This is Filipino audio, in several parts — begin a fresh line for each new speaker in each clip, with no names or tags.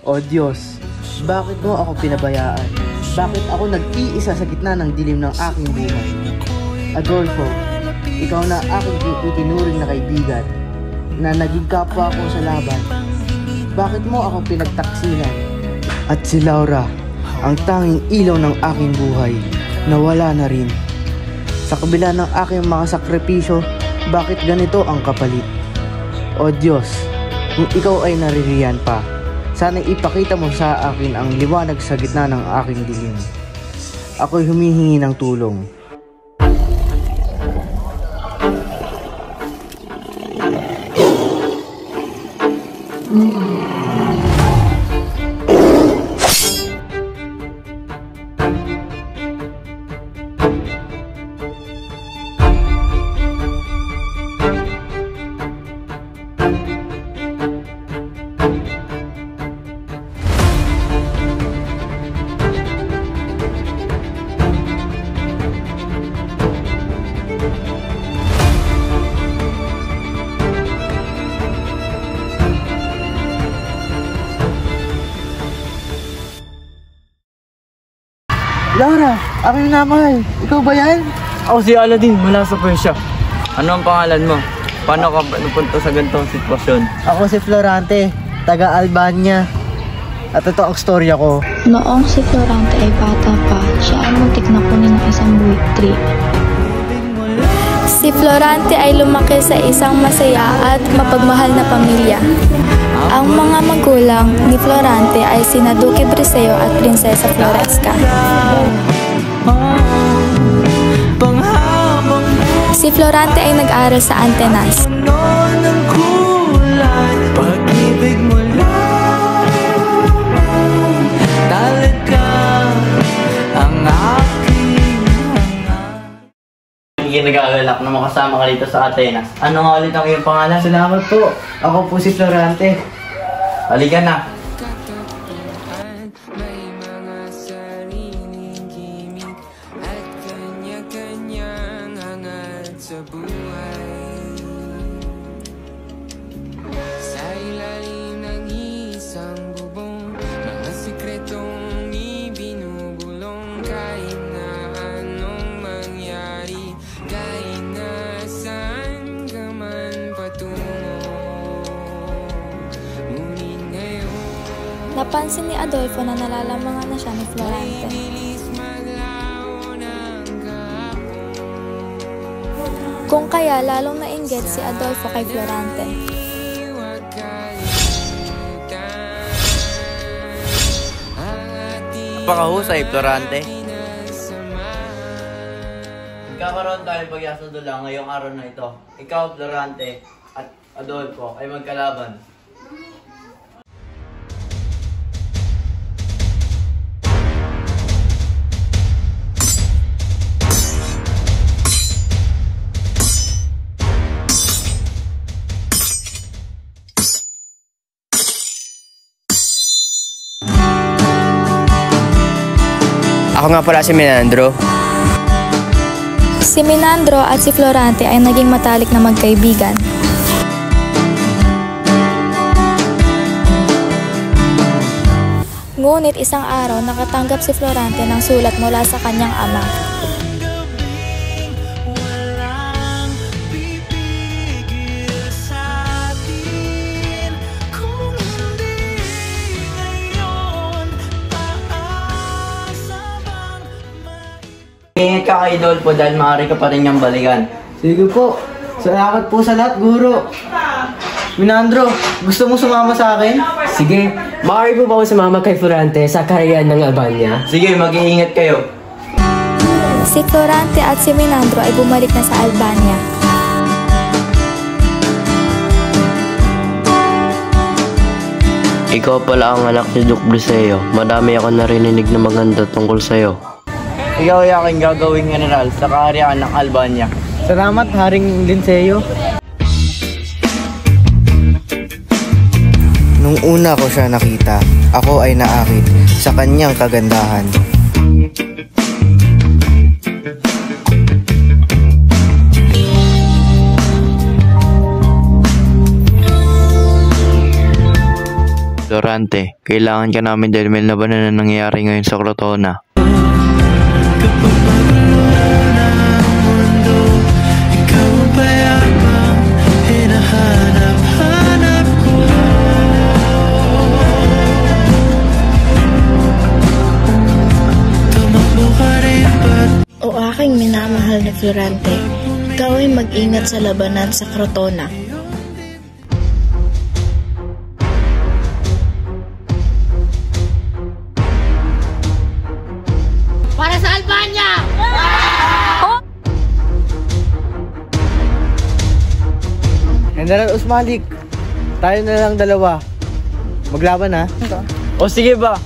O Diyos, bakit mo ako pinabayaan? Bakit ako nag-iisa sa gitna ng dilim ng aking buhay? Adolfo, ikaw na aking itinuring na kaibigan, na naging kapwa ko sa laban. Bakit mo ako pinagtaksilan? At si Laura, ang tanging ilaw ng aking buhay, nawala na rin. Sa kabila ng aking mga sakripisyo, bakit ganito ang kapalit? O Diyos, kung ikaw ay naririyan pa, sana ipakita mo sa akin ang liwanag sa gitna ng aking dilim. Ako'y humihingi ng tulong. Laura, aking namay. Ikaw ba yan?
Ako si Aladdin, mula sa Persia. Ano ang pangalan mo? Paano ka napunta sa ganitong sitwasyon?
Ako si Florante, taga Albania. At ito ang storya ko.
Noong si Florante ay bata pa, siya ay muntik na kunin ng isang buwitri. Si Florante ay lumaki sa isang masaya at mapagmahal na pamilya. Ang mga magulang ni Florante ay sina Duque Briseo at Prinsesa Floresca. Si Florante ay nag-aral sa Antenas.
Nag-aalak na makasama ka dito sa Atenas. Ano nga ulit ang iyong pangalan?
Salamat po. Ako po si Florante.
Halika na.
Napansin ni Adolfo na nalalamangan na siya ni Florante. Kung kaya lalong nainggit si Adolfo kay Florante.
Napakahusay, Florante. Magkakaroon tayo pagyasundo lang ngayong araw na ito. Ikaw, Florante, at Adolfo ay magkalaban.
Ako nga pala si Menandro.
Si Menandro at si Florante ay naging matalik na magkaibigan. Ngunit isang araw nakatanggap si Florante ng sulat mula sa kanyang ama.
Ingat ka kay Adolfo dahil maaari ka pa rin niyang balikan.
Sige po. Salamat po sa lahat, guro. Menandro, gusto mo sumama sa akin?
Sige, maaari po ba ako sumama kay Florante sa karayaan ng Albania?
Sige, mag-iingat kayo.
Si Florante at si Menandro ay bumalik na sa Albania.
Ikaw pala ang anak ni Duque Briseo. Madami ako narinig na maganda tungkol sa'yo.
Ikaw ay aking gagawing general sa kaharian ng Albania.
Salamat, Haring Linceo. Nung una ko siya nakita, ako ay naakit sa kanyang kagandahan.
Florante, kailangan ka namin dahil may labanan na nangyayari ngayon sa Crotona.
O aking minamahal na Florante, ikaw ay mag-ingat sa labanan sa Crotona.
Para sa Albania!
General Usmalik, tayo na lang dalawa. Maglaban ha?
O sige ba?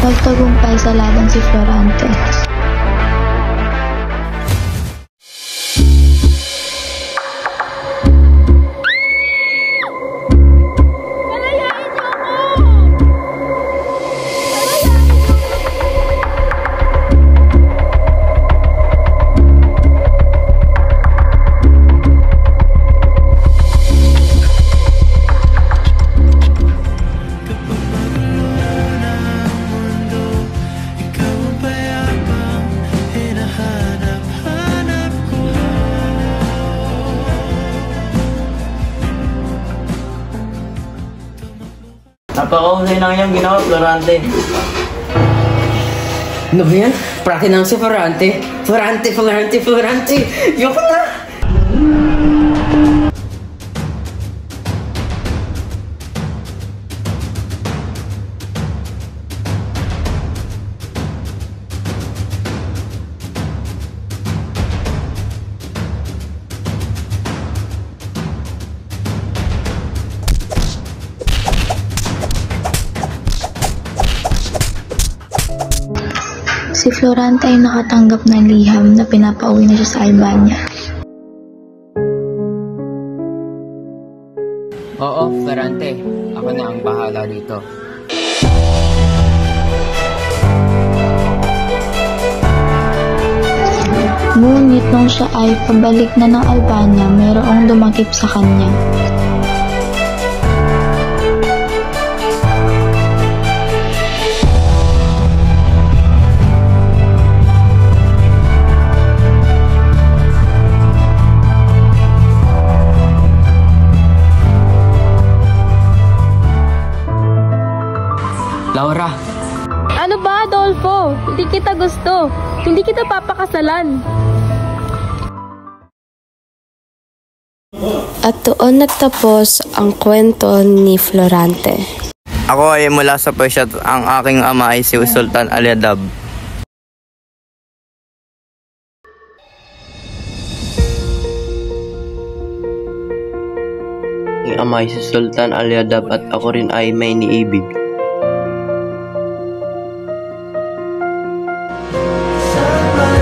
Nagtagumpay sa laban si Florante.
Napakahusay ng iyong ginawa, Florante.
Ano ba yan? Prati ng si Florante. Florante! Yoko na!
Si Florante ay nakatanggap ng liham na pinapauwi na siya sa Albania.
Oo, Florante. Ako na ang bahala dito.
Ngunit nung siya ay pabalik na ng Albania, mayroong dumakip sa kanya.
Laura!
Ano ba, Adolfo? Hindi kita gusto. Hindi kita papakasalan.
At doon nagtapos ang kwento ni Florante.
Ako ay mula sa Persia at ang aking ama ay si Sultan Aliadab.
Ang ama ay si Sultan Aliadab at ako rin ay may iniibig.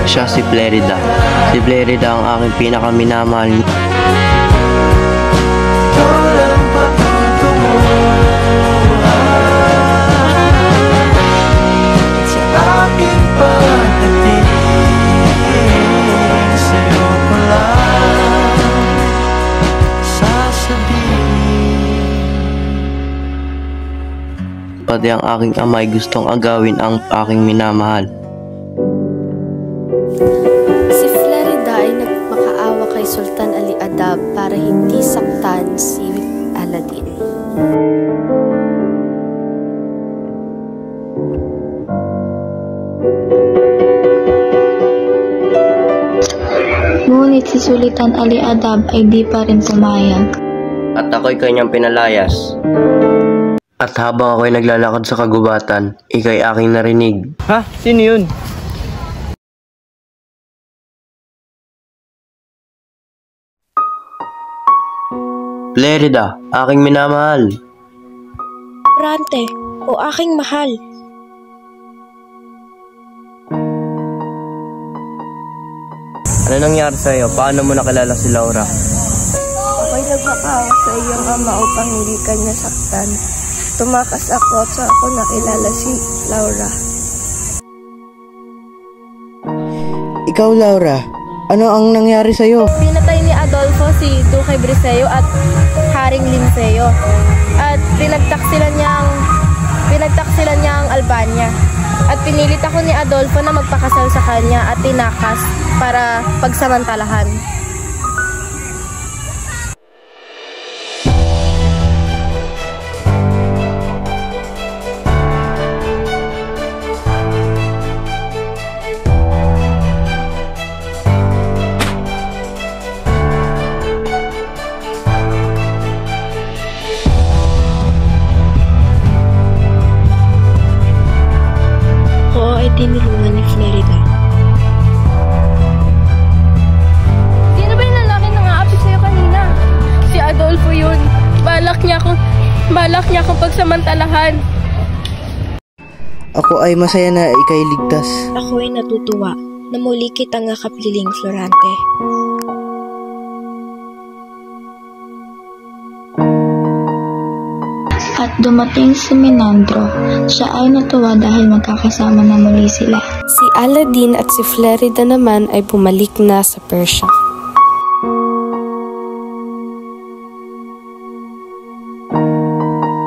Siya si Flerida. Si Flerida ang aking pinakaminamahal. Pati ang aking ama ay gustong agawin ang aking minamahal.
Si Flerida ay nagmakaawa kay Sultan Aliadab para hindi saktan si Aladdin. Ngunit si Sultan Aliadab ay di pa rin pumayag.
At ako'y kanyang pinalayas. At habang ako'y naglalakad sa kagubatan, ika'y aking narinig.
Ha? Sino yun?
Flerida, aking minamahal.
Florante, o aking mahal.
Ano nangyari sa'yo? Paano mo nakilala si Laura?
Ako'y nagmakaawa sa iyong ama upang hindi kanya saktan. Tumakas ako at sa ako nakilala si Laura.
Ikaw, Laura, ano ang nangyari sa'yo?
Pinatay ni Adolfo si Duque Briseo at Haring Linceo. At pinagtaksilan niya ang Albania. At pinilit ako ni Adolfo na magpakasal sa kanya at tinakas para pagsamantalahan.
Tinulungan ni Florida.
Sino ba yung lalaki na nga-api sa'yo kanina? Si Adolfo yun. Balak niya akong pagsamantalahan.
Ako ay masaya na ika'y ligtas.
Ako ay natutuwa na muli kitang nakapiling, Florante. At dumating si Menandro. Siya ay natuwa dahil magkakasama na muli sila.
Si Aladdin at si Florida naman ay bumalik na sa Persia.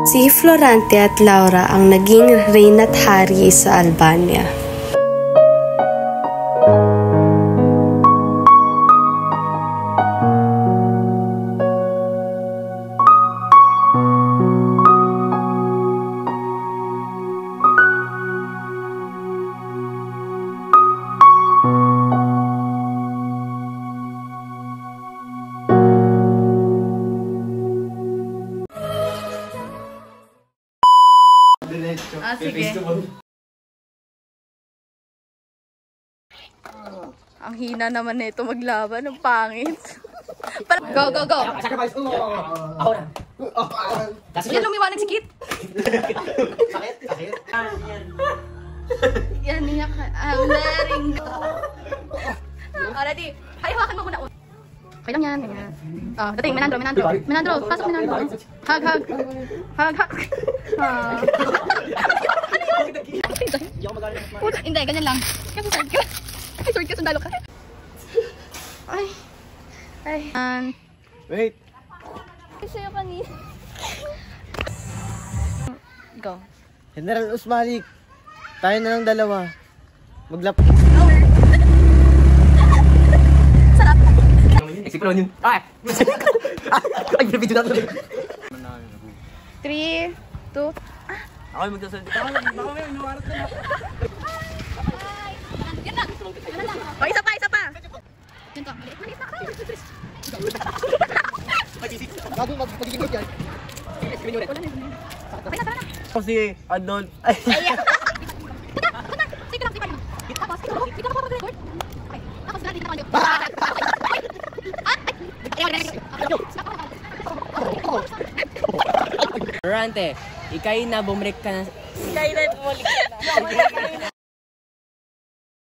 Si Florante at Laura ang naging reyna at hari sa Albania.
Sige. Ang hina naman nito maglaban, ang pangit. Go, go, go! Yan lumiwanag si Kit. Sakit. Yan niya ka. Ang daring go. Already. Hayawakan mo muna. Okay lang yan. Oh, dating, Menandro. Pasok Menandro. Hug. Hindi, ganyan lang. Kasi sword ka. Ay, sword ka, sundalo ka. Ay.
Wait.
Sa'yo kanina. Go.
General Usmalik, tayo na lang dalawa. Maglap...
Sarap.
Explode yun. Ay! Ay, video na ito.
3, 2,
Ako yung magsasalita. Baka may inuwarat na.
O, isa pa.
Kasi Adolf. Ay.
Florante, ikay na bumalik ka na.
Kailan bumalik ka na?